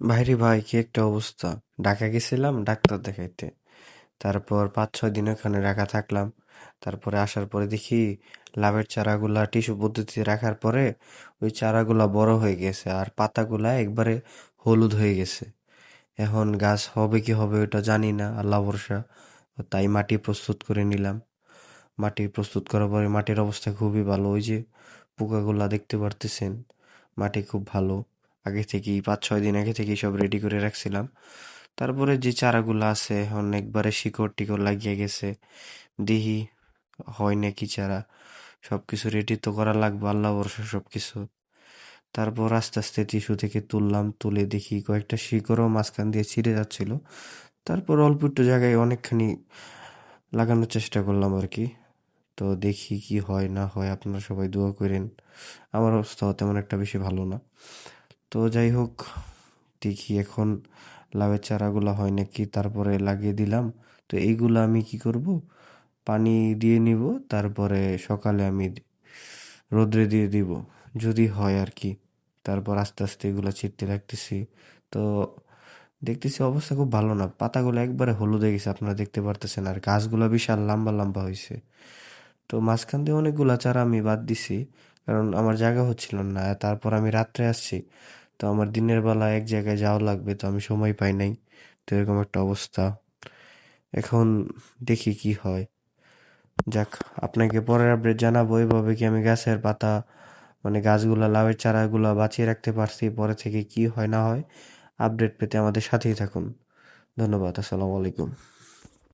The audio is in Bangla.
ভাইরে ভাই, কি একটা অবস্থা! ঢাকা গেছিলাম ডাক্তার দেখাইতে। তারপর 5-6 দিন ওখানে রাখা থাকলাম। তারপরে আসার পরে দেখি লাভের চারাগুলা টিস্যু পদ্ধতিতে রাখার পরে ওই চারাগুলা বড় হয়ে গেছে আর পাতাগুলা একবারে হলুদ হয়ে গেছে। এখন গাছ হবে কি হবে ওটা জানি না, আল্লাহ ভরসা। তাই মাটি প্রস্তুত করে নিলাম। মাটি প্রস্তুত করার পরে মাটির অবস্থা খুবই ভালো। ওই যে পোকাগুলা দেখতে পারতেছেন, মাটি খুব ভালো। আগে থেকেই 5-6 দিন আগে থেকেই সব রেডি করে রাখছিলাম। তারপরে যে চারাগুলো আছে এখন একবারে শিকড় টিকড় লাগিয়ে গেছে। দেখি হয় নাকি চারা। সবকিছু রেডি তো করা লাগবে, আল্লাহ ভরসা সবকিছু। তারপর আস্তে আস্তে টিস্যু থেকে তুললাম, তুলে দেখি কয়েকটা শিকড়ও মাঝখান দিয়ে ছিঁড়ে যাচ্ছিল। তারপর অল্প একটু জায়গায় অনেকখানি লাগানোর চেষ্টা করলাম আর কি। তো দেখি কি হয় না হয়, আপনারা সবাই দোয়া করেন। আমার অবস্থাও তেমন একটা বেশি ভালো না। তো যাই হোক, দেখি এখন লাউয়ের চারাগুলো হয় নাকি, তারপরে লাগিয়ে দিলাম। তো এইগুলো আমি কি করব, পানি দিয়ে নিব, তারপরে সকালে আমি রোদ্রে দিয়ে দিব যদি হয় আর কি। তারপর আস্তে আস্তে এগুলো ছিঁড়তে লাগতেছি। তো দেখতেছি অবস্থা খুব ভালো না, পাতাগুলো একবারে হলুদ হয়ে গেছে, আপনারা দেখতে পারতেছেন। আর গাছগুলো বিশাল লম্বা লম্বা হয়েছে। তো মাঝখান দিয়ে অনেকগুলা চারা আমি বাদ দিছি, কারণ আমার জায়গা হচ্ছিল না। তারপর আমি রাত্রে আসছি, তো আমার দিনের বেলা এক জায়গায় যাওয়া লাগবে, তো আমি সময় পাই নাই। তো এরকম একটা অবস্থা। এখন দেখি কি হয়। যাক, আপনাকে পরের আপডেট জানাবো এভাবে কি আমি গাছের পাতা, মানে গাছগুলা, লাউয়ের চারাগুলা বাঁচিয়ে রাখতে পারছি। পরে থেকে কি হয় না হয় আপডেট পেতে আমাদের সাথেই থাকুন। ধন্যবাদ। আসসালামু আলাইকুম।